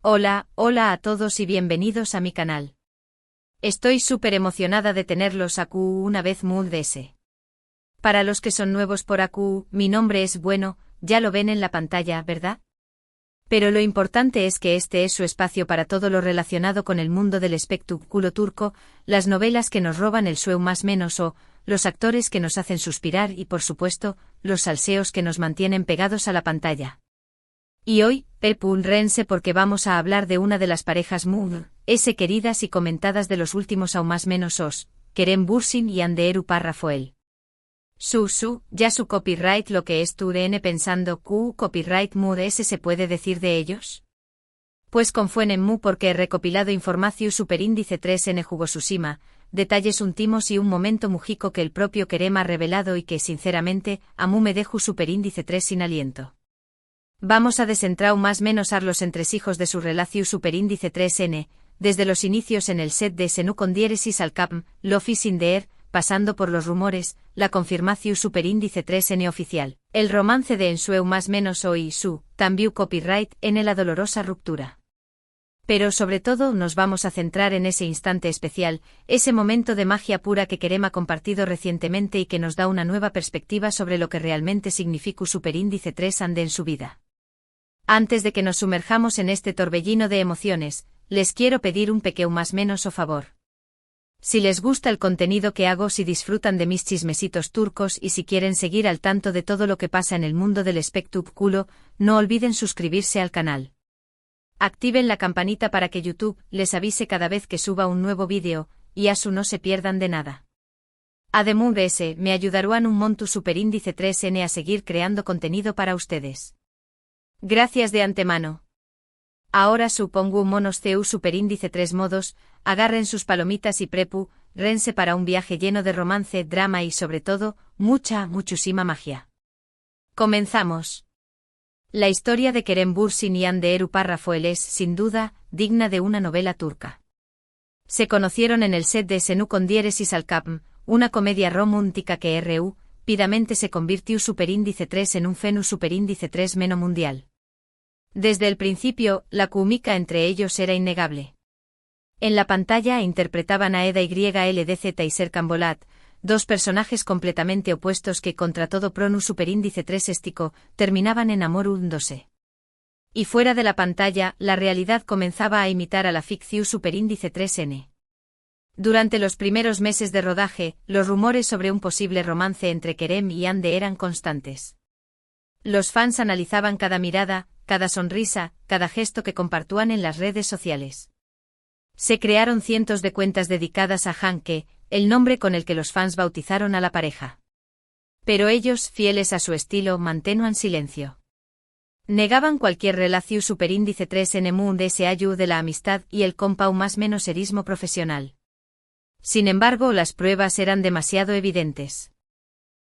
Hola a todos y bienvenidos a mi canal. Estoy súper emocionada de tenerlos aquí una vez más. Para los que son nuevos por aquí, mi nombre es Bueno, ya lo ven en la pantalla, ¿verdad? Pero lo importante es que este es su espacio para todo lo relacionado con el mundo del espectáculo turco, las novelas que nos roban el sueño más menos los actores que nos hacen suspirar y por supuesto, los salseos que nos mantienen pegados a la pantalla. Y hoy, rense porque vamos a hablar de una de las parejas queridas y comentadas de los últimos aún más menos Kerem Bürsin y Hande Erupar Rafael. Ya su copyright lo que es turn pensando copyright se puede decir de ellos. Pues confuenen porque he recopilado información superíndice 3n jugosísima, detalles últimos y un momento mujico que el propio Kerem ha revelado y que sinceramente, me dejo superíndice 3 sin aliento. Vamos a desentrar más menos a los entresijos de su relación superíndice 3n, desde los inicios en el set de Senú con diéresis al Capm, Lofi sin deer, pasando por los rumores, la confirmación superíndice 3n oficial, el romance de Ensueu más menos y su, también copyright, en la dolorosa ruptura. Pero sobre todo nos vamos a centrar en ese instante especial, ese momento de magia pura que Kerem ha compartido recientemente y que nos da una nueva perspectiva sobre lo que realmente significa superíndice 3 ande en su vida. Antes de que nos sumerjamos en este torbellino de emociones, les quiero pedir un pequeño más menos favor. Si les gusta el contenido que hago, si disfrutan de mis chismecitos turcos y si quieren seguir al tanto de todo lo que pasa en el mundo del espectáculo, no olviden suscribirse al canal. Activen la campanita para que YouTube les avise cada vez que suba un nuevo vídeo, y así no se pierdan de nada. Además me ayudarán un monto superíndice 3n a seguir creando contenido para ustedes. Gracias de antemano. Ahora supongo un monos CU superíndice 3 modos, agarren sus palomitas y rense para un viaje lleno de romance, drama y sobre todo, muchísima magia. Comenzamos. La historia de Kerem Bürsin y Hande Erupar Rafael es, sin duda, digna de una novela turca. Se conocieron en el set de Senú con diéresis al Capm, una comedia romántica que rápidamente se convirtió superíndice 3 en un fenú superíndice 3 meno mundial. Desde el principio, la química entre ellos era innegable. En la pantalla interpretaban a Eda YLDZ y Serkan Bolat, dos personajes completamente opuestos que contra todo pronus superíndice 3 éstico, terminaban en amor hundiéndose. Y fuera de la pantalla, la realidad comenzaba a imitar a la ficción superíndice 3n. Durante los primeros meses de rodaje, los rumores sobre un posible romance entre Kerem y Hande eran constantes. Los fans analizaban cada mirada, cada sonrisa, cada gesto que compartían en las redes sociales. Se crearon cientos de cuentas dedicadas a Hanke, el nombre con el que los fans bautizaron a la pareja. Pero ellos, fieles a su estilo, mantenían silencio. Negaban cualquier relación superíndice 3 en mundo de la amistad y el compau más menos erismo profesional. Sin embargo, las pruebas eran demasiado evidentes.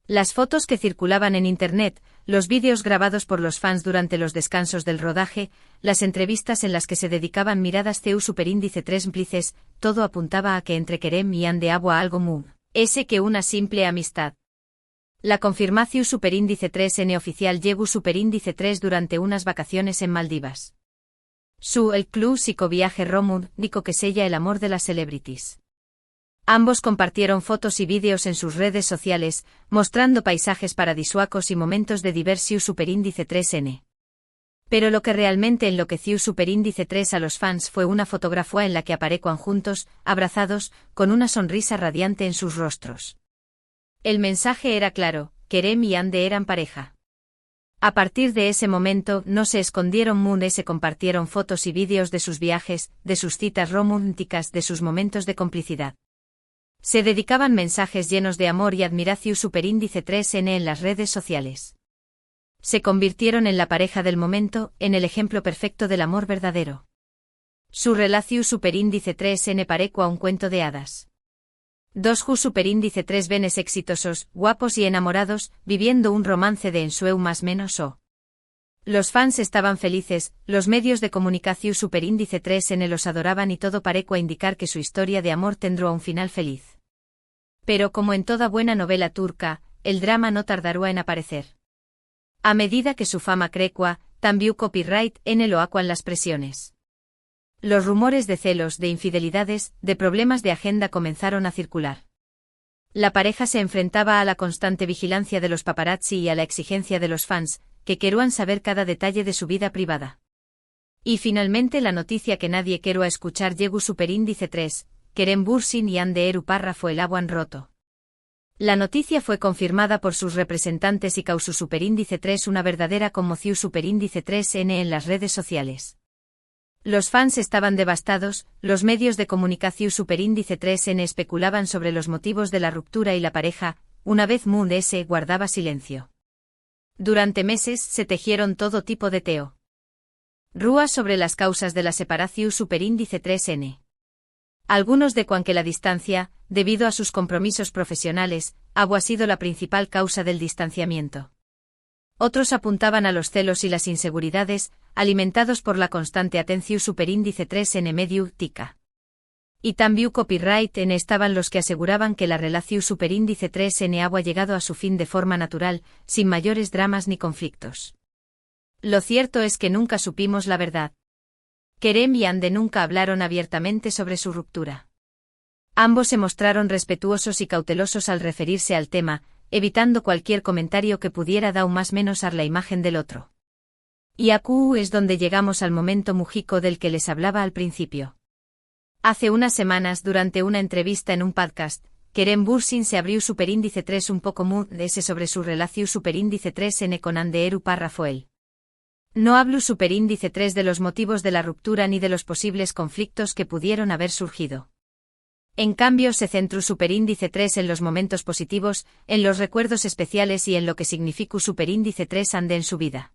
Las fotos que circulaban en Internet, los vídeos grabados por los fans durante los descansos del rodaje, las entrevistas en las que se dedicaban miradas CU superíndice 3 implices, todo apuntaba a que entre Kerem y Hande había algo que una simple amistad. La confirmación superíndice 3n oficial llegó superíndice 3 durante unas vacaciones en Maldivas. El clásico viaje romántico que sella el amor de las celebrities. Ambos compartieron fotos y vídeos en sus redes sociales, mostrando paisajes paradisíacos y momentos de diversión superíndice 3n. Pero lo que realmente enloqueció superíndice 3 a los fans fue una fotografía en la que aparecían juntos, abrazados, con una sonrisa radiante en sus rostros. El mensaje era claro, Kerem y Hande eran pareja. A partir de ese momento no se escondieron se compartieron fotos y vídeos de sus viajes, de sus citas románticas, de sus momentos de complicidad. Se dedicaban mensajes llenos de amor y admiración superíndice 3n en las redes sociales. Se convirtieron en la pareja del momento, en el ejemplo perfecto del amor verdadero. Su relación superíndice 3n pareció a un cuento de hadas. Dos superíndice 3 venes exitosos, guapos y enamorados, viviendo un romance de ensueu más menos Los fans estaban felices, los medios de comunicación superíndice 3n los adoraban y todo pareció a indicar que su historia de amor tendrá un final feliz. Pero como en toda buena novela turca, el drama no tardará en aparecer. A medida que su fama crecua, también copyright en lo acuan las presiones. Los rumores de celos, de infidelidades, de problemas de agenda comenzaron a circular. La pareja se enfrentaba a la constante vigilancia de los paparazzi y a la exigencia de los fans, que querían saber cada detalle de su vida privada. Y finalmente la noticia que nadie quería escuchar llegó superíndice 3, Kerem Bürsin y Hande Eru Párrafo el agua han roto. La noticia fue confirmada por sus representantes y causó superíndice 3 una verdadera conmoción superíndice 3N en las redes sociales. Los fans estaban devastados, los medios de comunicación superíndice 3N especulaban sobre los motivos de la ruptura y la pareja, una vez Moon S guardaba silencio. Durante meses se tejieron todo tipo de teorías sobre las causas de la separación superíndice 3N. Algunos decuan que la distancia, debido a sus compromisos profesionales, ha sido la principal causa del distanciamiento. Otros apuntaban a los celos y las inseguridades, alimentados por la constante atención superíndice 3N medio tica. Y también copyright N estaban los que aseguraban que la relación superíndice 3N ha llegado a su fin de forma natural, sin mayores dramas ni conflictos. Lo cierto es que nunca supimos la verdad. Kerem y Hande nunca hablaron abiertamente sobre su ruptura. Ambos se mostraron respetuosos y cautelosos al referirse al tema, evitando cualquier comentario que pudiera dar más menos a la imagen del otro. Y aquí es donde llegamos al momento múgico del que les hablaba al principio. Hace unas semanas, durante una entrevista en un podcast, Kerem Bürsin se abrió superíndice 3 un poco mood ese sobre su relación superíndice 3N con Hande Eru Párrafo el. No hablo superíndice 3 de los motivos de la ruptura ni de los posibles conflictos que pudieron haber surgido. En cambio se centró superíndice 3 en los momentos positivos, en los recuerdos especiales y en lo que significó superíndice 3 Hande en su vida.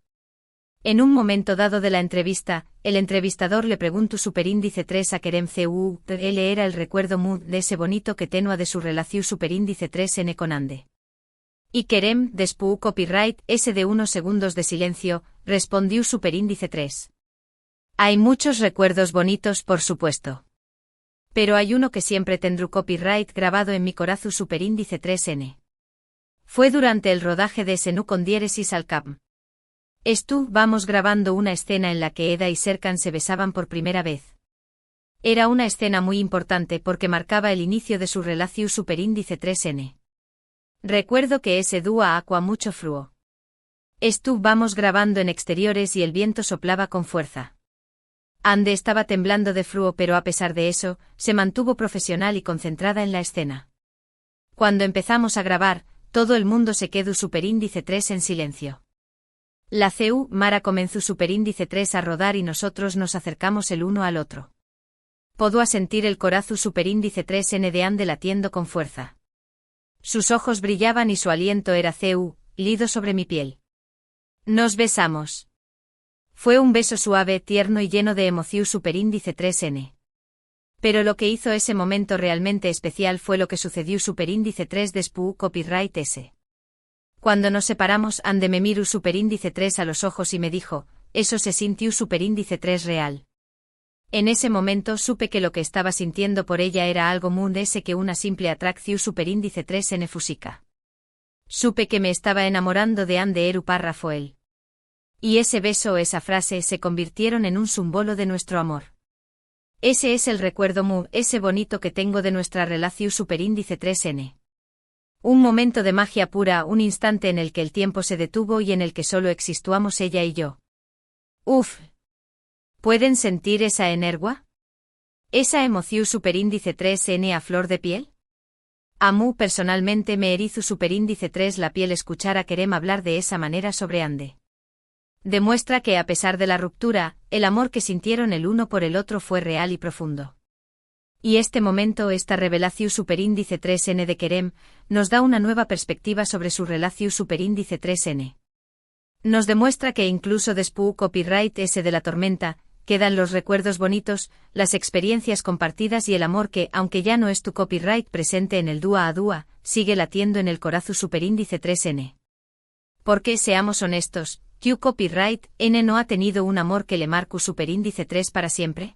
En un momento dado de la entrevista, el entrevistador le preguntó superíndice 3 a Kerem él era el recuerdo mood de ese bonito que tenua de su relación superíndice 3N con Hande. Y Kerem, después copyright ese de unos segundos de silencio, respondió superíndice 3. Hay muchos recuerdos bonitos por supuesto. Pero hay uno que siempre tendrá copyright grabado en mi corazón superíndice 3N. Fue durante el rodaje de Senú con diéresis al cap. Vamos grabando una escena en la que Eda y Serkan se besaban por primera vez. Era una escena muy importante porque marcaba el inicio de su relación superíndice 3N. Recuerdo que ese dúo aqua mucho fluo. Vamos grabando en exteriores y el viento soplaba con fuerza. Hande estaba temblando de frío pero a pesar de eso, se mantuvo profesional y concentrada en la escena. Cuando empezamos a grabar, todo el mundo se quedó superíndice 3 en silencio. La Mara comenzó superíndice 3 a rodar y nosotros nos acercamos el uno al otro. Pudo sentir el corazón superíndice 3N de Hande latiendo con fuerza. Sus ojos brillaban y su aliento era lido sobre mi piel. Nos besamos. Fue un beso suave, tierno y lleno de emoción superíndice 3N. Pero lo que hizo ese momento realmente especial fue lo que sucedió superíndice 3 después copyright S. Cuando nos separamos, Hande me miró superíndice 3 a los ojos y me dijo, eso se sintió superíndice 3 real. En ese momento supe que lo que estaba sintiendo por ella era algo muy ese que una simple atracción superíndice 3N fúsica. Supe que me estaba enamorando de Hande Eru Párrafo el. Y ese beso o esa frase se convirtieron en un símbolo de nuestro amor. Ese es el recuerdo ese bonito que tengo de nuestra relación superíndice 3N. Un momento de magia pura, un instante en el que el tiempo se detuvo y en el que solo existuamos ella y yo. Uf. ¿Pueden sentir esa energía? ¿Esa emoción superíndice 3N a flor de piel? A mí personalmente me erizo superíndice 3 la piel escuchar a Kerem hablar de esa manera sobre Hande. Demuestra que a pesar de la ruptura, el amor que sintieron el uno por el otro fue real y profundo. Y este momento, esta revelación superíndice 3N de Kerem, nos da una nueva perspectiva sobre su relación superíndice 3N. Nos demuestra que incluso después copyright S de la tormenta, quedan los recuerdos bonitos, las experiencias compartidas y el amor que, aunque ya no es tu copyright presente en el dúa a dúa, sigue latiendo en el corazón superíndice 3N. Porque seamos honestos, ¿Q copyright N no ha tenido un amor que le marcó superíndice 3 para siempre?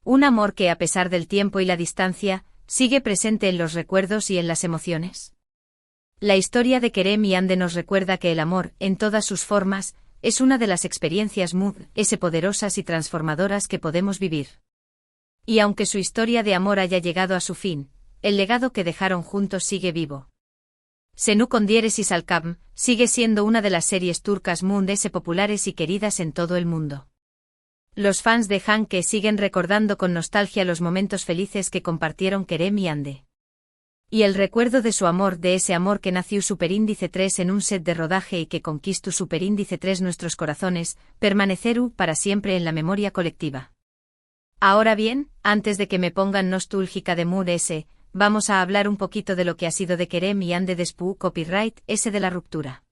Un amor que a pesar del tiempo y la distancia, sigue presente en los recuerdos y en las emociones. La historia de Kerem y Hande nos recuerda que el amor, en todas sus formas, es una de las experiencias Mood-S poderosas y transformadoras que podemos vivir. Y aunque su historia de amor haya llegado a su fin, el legado que dejaron juntos sigue vivo. Senú con diéresis al Kabm sigue siendo una de las series turcas Mood-S populares y queridas en todo el mundo. Los fans de Hanke siguen recordando con nostalgia los momentos felices que compartieron Kerem y Hande. Y el recuerdo de su amor, de ese amor que nació Superíndice 3 en un set de rodaje y que conquistó Superíndice 3 nuestros corazones, permanecerá para siempre en la memoria colectiva. Ahora bien, antes de que me pongan nostálgica de Mood-S, vamos a hablar un poquito de lo que ha sido de Kerem y Hande después Copyright S de la ruptura.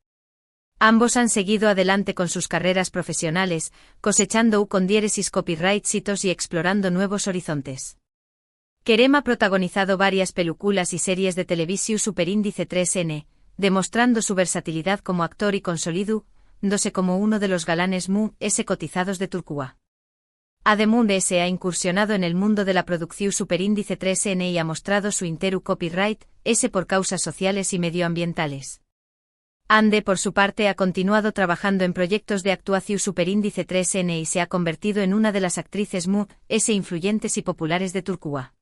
Ambos han seguido adelante con sus carreras profesionales, cosechando con diéresis copyright hitos y explorando nuevos horizontes. Kerem ha protagonizado varias películas y series de televisión Superíndice 3N, demostrando su versatilidad como actor y consolidándose como uno de los galanes Mood-S cotizados de Turquía. Mood-S ha incursionado en el mundo de la producción Superíndice 3N y ha mostrado su interu copyright S por causas sociales y medioambientales. Hande, por su parte, ha continuado trabajando en proyectos de actuación Superíndice 3N y se ha convertido en una de las actrices Mood-S influyentes y populares de Turquía.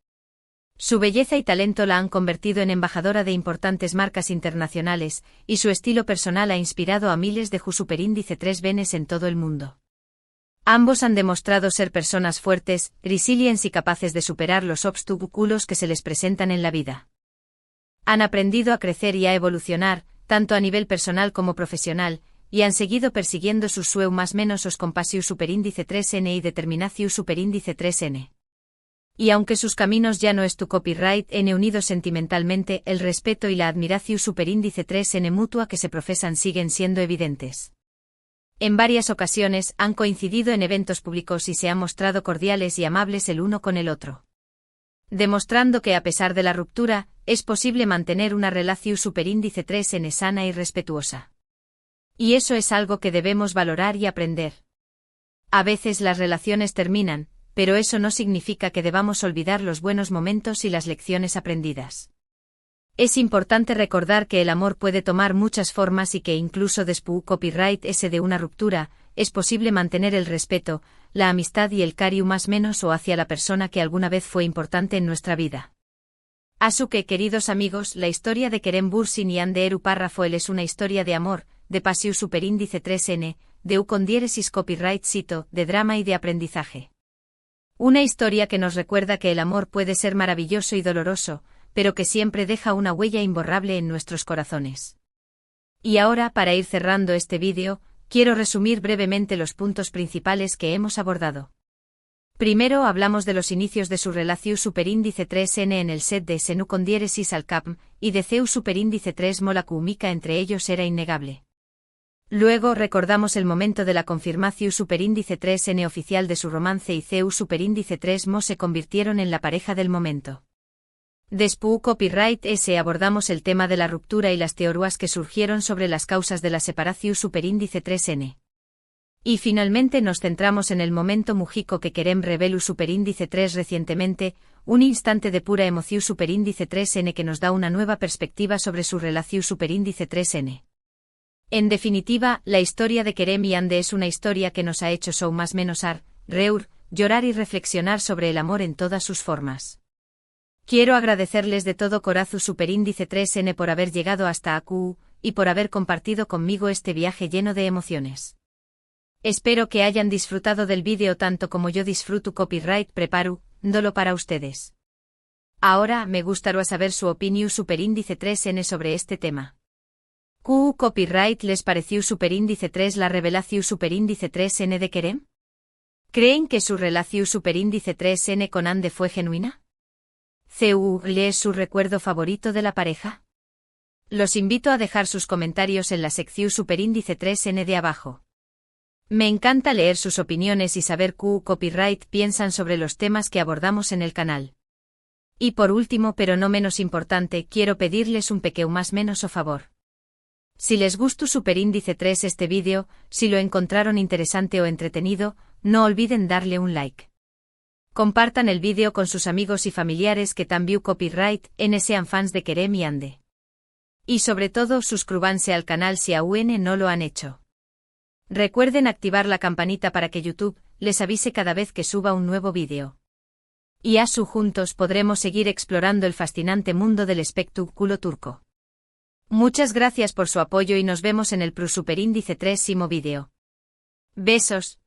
Su belleza y talento la han convertido en embajadora de importantes marcas internacionales, y su estilo personal ha inspirado a miles de Superíndice 3 venes en todo el mundo. Ambos han demostrado ser personas fuertes, resilientes y capaces de superar los obstáculos que se les presentan en la vida. Han aprendido a crecer y a evolucionar, tanto a nivel personal como profesional, y han seguido persiguiendo sus sueños más menos os compasión Superíndice 3N y determinación Superíndice 3N. Y aunque sus caminos ya no es tu copyright N unidos sentimentalmente, el respeto y la admiración Superíndice 3N mutua que se profesan siguen siendo evidentes. En varias ocasiones han coincidido en eventos públicos y se han mostrado cordiales y amables el uno con el otro. Demostrando que a pesar de la ruptura, es posible mantener una relación Superíndice 3N sana y respetuosa. Y eso es algo que debemos valorar y aprender. A veces las relaciones terminan, pero eso no significa que debamos olvidar los buenos momentos y las lecciones aprendidas. Es importante recordar que el amor puede tomar muchas formas y que incluso después copyright S de una ruptura, es posible mantener el respeto, la amistad y el cariño más menos o hacia la persona que alguna vez fue importante en nuestra vida. Así que, queridos amigos, la historia de Kerem Bürsin y Hande Eru Párrafo es una historia de amor, de pasión Superíndice 3N, de con diéresis copyright cito, de drama y de aprendizaje. Una historia que nos recuerda que el amor puede ser maravilloso y doloroso, pero que siempre deja una huella imborrable en nuestros corazones. Y ahora, para ir cerrando este vídeo, quiero resumir brevemente los puntos principales que hemos abordado. Primero hablamos de los inicios de su relación Superíndice 3N en el set de Senú con diéresis al Kabm, y de Ceu Superíndice 3 Mola Química entre ellos era innegable. Luego recordamos el momento de la confirmación Superíndice 3N oficial de su romance y Ceu Superíndice 3 Mo se convirtieron en la pareja del momento. Después Copyright S abordamos el tema de la ruptura y las teorías que surgieron sobre las causas de la separación Superíndice 3N. Y finalmente nos centramos en el momento mujico que Kerem reveló Superíndice 3 recientemente, un instante de pura emoción Superíndice 3N que nos da una nueva perspectiva sobre su relación Superíndice 3N. En definitiva, la historia de Kerem y Hande es una historia que nos ha hecho más menos reír, llorar y reflexionar sobre el amor en todas sus formas. Quiero agradecerles de todo corazón Superíndice 3N por haber llegado hasta aquí, y por haber compartido conmigo este viaje lleno de emociones. Espero que hayan disfrutado del vídeo tanto como yo disfruto copyright preparándolo para ustedes. Ahora me gustaría saber su opinión Superíndice 3N sobre este tema. ¿Qué copyright les pareció Superíndice 3 la revelación Superíndice 3N de Kerem? ¿Creen que su relación Superíndice 3N con Hande fue genuina? ¿Es su recuerdo favorito de la pareja? Los invito a dejar sus comentarios en la sección Superíndice 3N de abajo. Me encanta leer sus opiniones y saber qué copyright piensan sobre los temas que abordamos en el canal. Y por último, pero no menos importante, quiero pedirles un pequeño más menos o favor. Si les gustó Superíndice 3 este vídeo, si lo encontraron interesante o entretenido, no olviden darle un like. Compartan el vídeo con sus amigos y familiares que también copyright N sean fans de Kerem y Hande. Y sobre todo suscríbanse al canal si aún no lo han hecho. Recuerden activar la campanita para que YouTube les avise cada vez que suba un nuevo vídeo. Y ASU juntos podremos seguir explorando el fascinante mundo del espectáculo turco. Muchas gracias por su apoyo y nos vemos en el próximo vídeo. Besos.